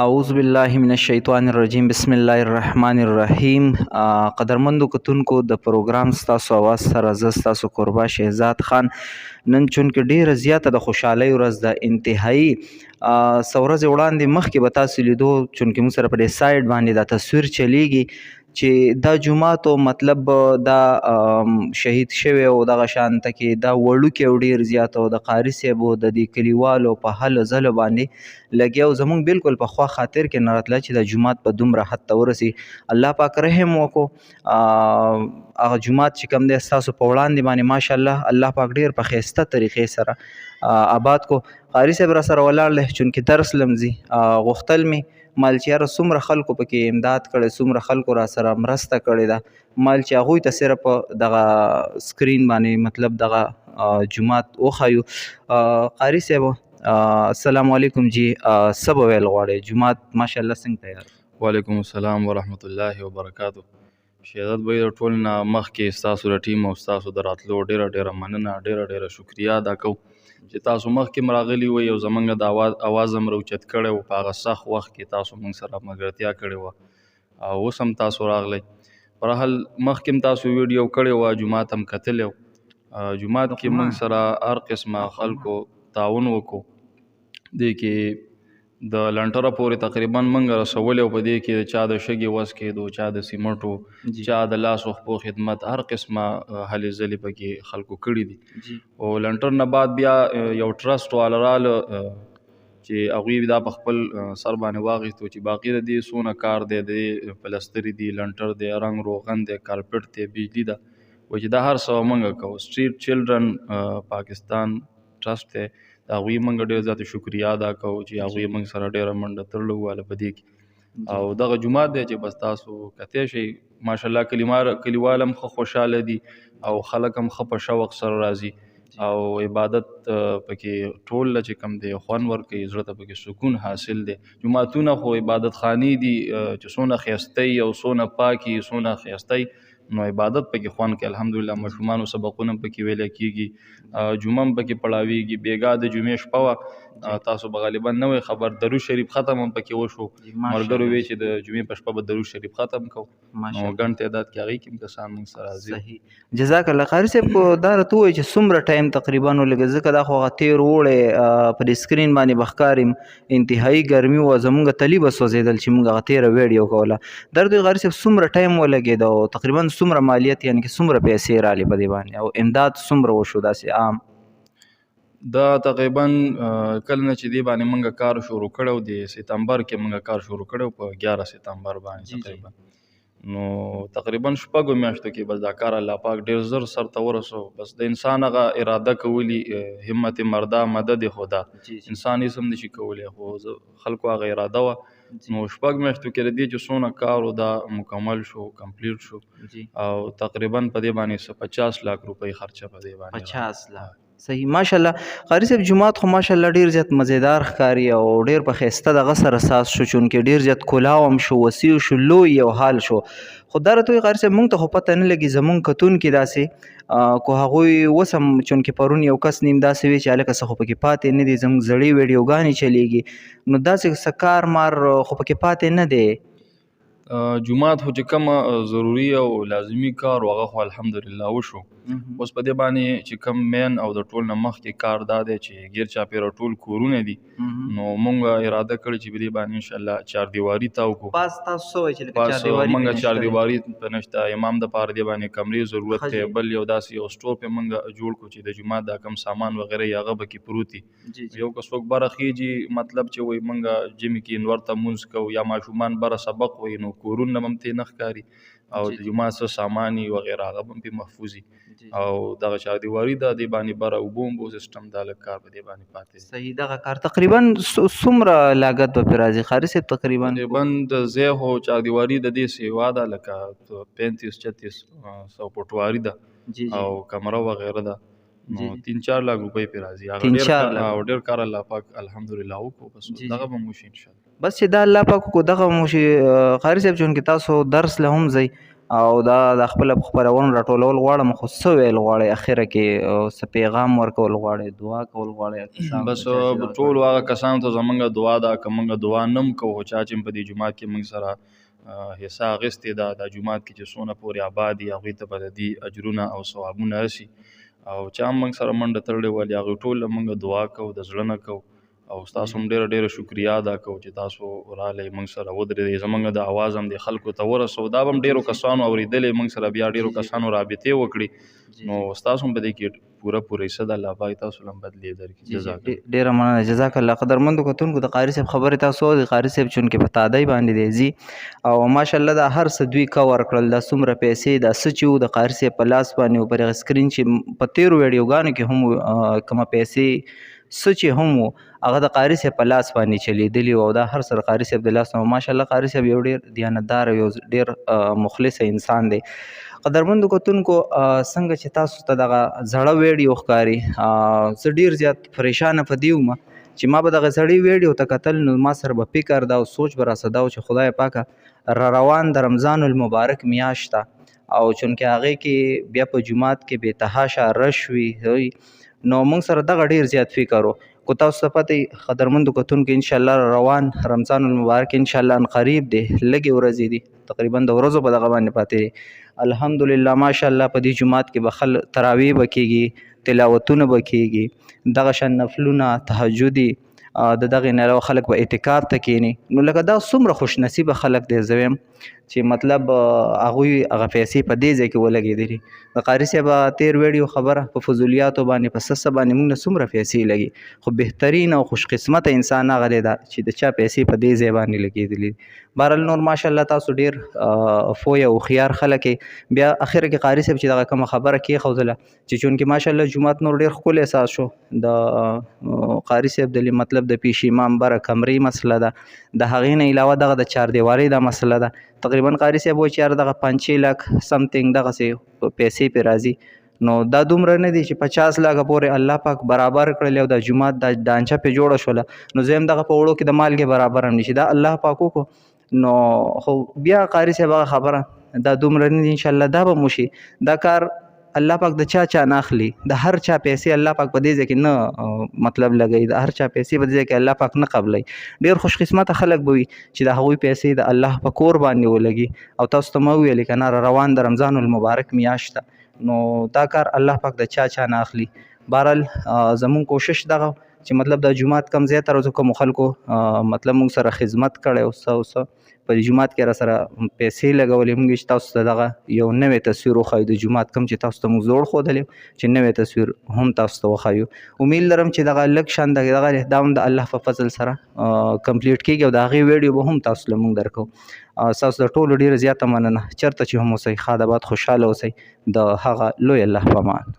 اعوذ بالله من الشیطان الرجیم بسم الله الرحمن الرحیم. قدرمندو کتونکو د پروګرام ستاسو اواز سره زه ستاسو قربا شهزاد خان. نن چونکې ډیره زیاته د خوشحالۍ ورځ ده، انتهایی څه ورځې وړاندې مخکې به تاسو لیدو چونکې موږ سره په دې سایډ باندې دا تصویر چلیږي چې دا جومات او مطلب دا شهید شوی او دغه شانته کې دا وړوکی او ډیر زیات او د قاري صاحب او د دې کلیوالو په هلو ځلو باندې لګیا او زمونږ بالکل په خوا خاطر کې نه راتله چې دا جومات په دومره حد ته ورسي. الله پاک رحم وکړو. هغه جومات چې کوم دی ستاسو په وړاندې باندې ماشاءالله الله پاک ډیر په ښایسته طریقې سره آباد کو. قاري صاحب را سره ولاړ دی چونکې درس لمزي غوښتل مې مال چې یاره څومره خلکو پکې امداد کړی، څومره خلکو را سره مرسته کړې ده، مال چې هغوی ته صرف دغه سکرین باندې مطلب دغه جومات وښیو. قاري صاحب السلام علیکم جی، څه به ویل غواړئ؟ جومات ماشاءالله څنګه تیار؟ وعلیکم السلام ورحمت الله وبرکاتو. شهزاد بھائی د ټول نه مخکې ستاسو د ټیم او ستاسو د راتلو ډیره مننه، ډیره شکریا ادا کوم چې تاسو مخکې راغلي وئ او زمونږ د اواز هم راوچت کړی و. په هغه سخت وخت کې تاسو موږ سره ملګرتیا کړې وه او اوس هم تاسو راغلی. په هر حال مخکې هم تاسو ویډیو کړې وه، جومات هم کتلی و. جومات کې موږ سره هر قسمه خلکو تعاون وکړو. دې کې د لنټره پورې تقریبا موږ رسولی او په دې کې د چا د شګې وس کېدو، چا د سیمټو، چا د لاس او خپو خدمت، هر قسمه هلې ځلې پکې خلکو کړي دي. او لنټر نه بعد بیا یو ټرسټ والا راله چې هغوی دا په خپل سر باندې واخیستو چې باقي د دې څونه کار دی، د پلستري دي، لنټر دی، رنګ روغن دی، کارپټ دی، بجلی ده، و چې دا هر څه موږ کوو. سټریټ چلډرن پاکستان ټرسټ دی، د هغوی موږ ډېر زیاته شکریا ادا کوو چې هغوی موږ سره ډېره منډه تړلې وواله په دې کې. او دغه جومات دی چې بس تاسو کتی شئ، ماشاءالله کلیوال هم ښه خوشحاله دي او خلک هم ښه په شوق سره راځي او عبادت پکې ټول له چې کوم دی خوند ورکوي، زړه ته پکې سکون حاصل دی. جوماتونه خو عبادت خانې دي چې څونه ښایسته او څونه پاکي، څونه ښایسته نو عبادت پکې خوند کوي. الحمدلله ماشومانو سبقونه هم پکې ویلی کېږي، جمعه هم پکې پړاویږي. بیګا د جمعې شپه وه، تاسو به غالبا نه وئ خبر، درود شریف ختم هم پکې وشو. ملګرو وی چې د جمعې په شپه به درود شریف ختم کوو، نو ګڼ تعداد کې هغې کې هم کسان موږ سره راځي. جزاک الله. قاري صاحب دا راته ووایي چې څومره ټایم تقریبا ولګېد؟ ځکه دا خو هغه تېر اوړی په دې سکرین باندې به ښکاري انتهایي ګرمي وه، زمونږ تلي به سوځېدل چې موږ هغه تېره ویډیو کوله. دا راته قاري صاحب څومره ټایم ولګېد او تقریبا څومره مالیت یعنې کې څومره پیسې رالې په دې باندې او امداد څومره وشو داسې عام؟ دا تقریبا کله نه چې دې باندې موږ کار شروع کړی و، د سپتمبر کې موږ کار شروع کړی و په 11 سپتمبر باندې تقریبا. نو تقریبا شپږو میاشتو کې بس دا کار الله پاک ډېر زر سرته ورسو. بس د انسان هغه اراده کولی، همت مرده مدد خدا، انسان هېڅ هم نشي کولی، خو خلکو هغه اراده وه. نو شپږ میاشتو کې د دې چې څونه کار و دا مکمل شو، کمپلیټ شو او تقریبا په دې باندې 50 لاک روپۍ خرچه په دې باندې 50 لاک. صحیح ماشاءالله. قاري صاحب جومات خو ماشاءالله ډیر زیات مزیدار ښکاري او ډیر په ښایسته دغه سره ساز شو، چونکې ډیر زیات کلاو هم شو، وسیع شو، لوی یو حال شو. خو دا راته وایي قاري صاحب موږ ته خو پته نه لګي، زمونږ کتونکي داسې کو هغوی اوس هم چونکې پرون یو کس نیم داسې وی چې هلکه څه خو پکې پاتې نه دي، زموږ زړې ویډیوګانې چلیږي، نو داسې څه کار مار خو پکې پاتې نه دی. جومات خو چې کومه ضروري او لازمي کار و هغه خو الحمدلله وشو. اوس په دې باندې چې کوم مین او د ټول نه مخکې کار دا دی چې غیر چاپېره ټول کورونه دي، نو مونږ اراده کړې چې په دې باندې انشاءالله چاردیواري تا وکړو. پاس تاسو څه وایي چې لکه چاردیواري مونږ چاردیواري په نشته، امام دپاره دې باندې کمرې ضرورت دی، بل یو داسې یو سټور پې مونږ جوړ کړو چې د جومات دا کم سامان وغیره هغه به کې پروت وي. یو که څوک بره خیږي، مطلب چې وایي مونږ جمعې کې انور ته مونځ کوو یا ماشومان بره سبق وایي، نو کورونه هم ترې نه ښکاري او د جومات څه سامان وي وغیره هغه هم پرې محفوظ وي. او دغه چاردیواري ده، دې باندې بره اوبه ومبو سیسټم دا لږ کار په دې باندې پاتې دی. صحیح. دغه کار تقریبا څومره لاګت به پرې راځي قاري صاحب؟ تقریبا د ځای خو چاردیواري د دې سیوا ده لکه 35-36 فوټواري ده او کمره وغیره ده، نو 3-4 لاک روپۍ پرې راځي. هغه ډېر کار الله پاک الحمدلله وکړو، بس دغه به وشي انشاءالله. بس چې دا الله پاک کو دغه موشي قاري صاحب چونکې تاسو درس له هم ځئ، او دا د خپل خپرونو راټولول غواړم، خو څه ویل غواړئ اخره کې، څه پیغام ورکول غواړئ، دعا کول غواړئ؟ بس ټول هغه کسانو ته زمونږ دعا ده، که موږ دعا نه هم کوو، چا چې په دې جومات کې موږ سره حصه اخیستې ده، دا جومات کې چې څونه پورې آباد دي هغوی ته به د دې اجرونه او ثوابونه رسي، او چا هم موږ سره منډه تړلې ولې هغوی ټول موږ دعا کوو، د زړه نه کوو، او ستاسو هم ډېره ډېره شکریا ادا کوو چې تاسو راغلی موږ سره ودرېدئ، زموږ د اواز هم دې خلکو ته ورسو، دا به هم ډېرو کسانو اورېدلی، موږ سره بیا ډېرو کسانو رابطې وکړي، نو ستاسو هم په دې کې پوره حصه د الله پاک تاسو له هم بدلې درکړي. جزاک الله. ډېره مننه، جزاک الله. قدرمندو کتونکو، د قاري صاحب خبرې تاسو اورئ، قاري صاحب چونکې په تادۍ باندې دی ځي او ماشاءالله دا هر څه دوی کور کړل، دا څومره پیسې، دا څه چې و د قاري صاحب په لاس باندې و، پر هغه سکرین چې په تېرو ویډیوګانو کې هم کومه پیسې څه چې هم و هغه د قاري صاحب په لاس باندې چلیدلي و، او دا هر څه د قاري صاحب د لاس نه و. ماشاءالله قاري صاحب یو ډېر دیانتدار او یو ډېر مخلص انسان دی. قدرمندو کتونکو، څنګه چې تاسو ته دغه زړه ویډیو ښکاري، زه ډېر زیات پریشانه په دې وم چې ما به دغه زړې ویډیو ته کتل، نو ما سره به فکر دا او سوچ به راسه دا و چې خدای پاکه را روان د رمضان المبارک میاشت ته، او چونکې هغې کې بیا په جومات کې بې تحاشه رش وي، نو موږ سره دغه ډېر زیات فکر و. خو تاسو ته پته قدرمندو کتونکو، انشاءالله روان رمضان المبارک انشاءالله ان قریب دی، لږې ورځې دي، تقریبا د ورځو په دغه باندې پاتې دي. الحمدلله ماشاءالله په دې جومات کې به تراویح به کېږي، تلاوتونه به کېږي، دغه شان نفلونه، تهجدي، د دغې نه علاوه خلک به اعتکاف ته کښېني. نو لکه دا څومره خوش نصیبه خلک دی، زه وایم چې مطلب هغوی هغه پیسې په دې ځای کې ولګېدلي. د قاري صاحب تېر ویډیو خبره په فضولیاتو باندې، په څه باندې موږ نه څومره پیسې لګي، خو بهترین او خوش قسمته انسان هغه دی دا چې د چا پیسې په دې ځای باندې لګېدلي. بهرحال نور ماشاءالله تاسو ډېر پوه او هوښیار خلک یې. بیا اخره کې قاري صاحب چې دغه کومه خبره کېښودله چې چونکې ماشاءالله جومات نور ډېر ښکلی احساس شو، د قاري صاحب د مطلب د پیش امام بره کمرې مسله ده، د هغې نه علاوه دغه د چاردیوارۍ دا مسله ده. تقریبا قاري صاحب وایي چې یاره دغه 5-6 لک سمثینګ دغسې پیسې پرې راځي، نو دا دومره نه دي چې 50 لکه پورې الله پاک برابر کړل او د جومات دا ډانچه پې جوړه شوله، نو زه هم دغه په وړو کې د مالګې برابر هم نشي، دا الله پاک وکړو. نو خو بیا قاري صاحب هغه خبره دا دومره نه دي، انشاءالله دا به مو شي. دا کار الله پاک د چا نه اخلي، د هر چا پیسې الله پاک په دې ځای کې نه مطلب لګوي، د هر چا پیسې په دې ځای کې الله پاک نه قبلوي. ډېر خوش قسمته خلک به وي چې د هغوی پیسې د الله په کور باندې ولګي. او تاسو ته مو وویلې که نه روان د رمضان المبارک میاشت ته، نو دا کار الله پاک د چا نه اخلي. بهرحال زمونږ کوشش دغه چې مطلب د جومات کم زیاته روزو کومو خلکو مطلب موږ سره خدمت کړی او څه په جومات کې را سره پیسې لګولې، موږ چې تاسو ته دغه یو نوی تصویر وښایو د جومات کوم چې تاسو ته موږ زوړ ښودلی چې نوی تصویر هم تاسو ته وښایو. امید لرم چې دغه لږ شان دغه دا هم د الله په فضل سره کمپلیټ کېږي او د هغې ویډیو به هم تاسو له موږ درکوو. ستاسو د ټولو ډېره زیاته مننه. چېرته چې هم اوسئ ښاد آباد خوشحاله اوسئ. د هغه لوی الله په امان.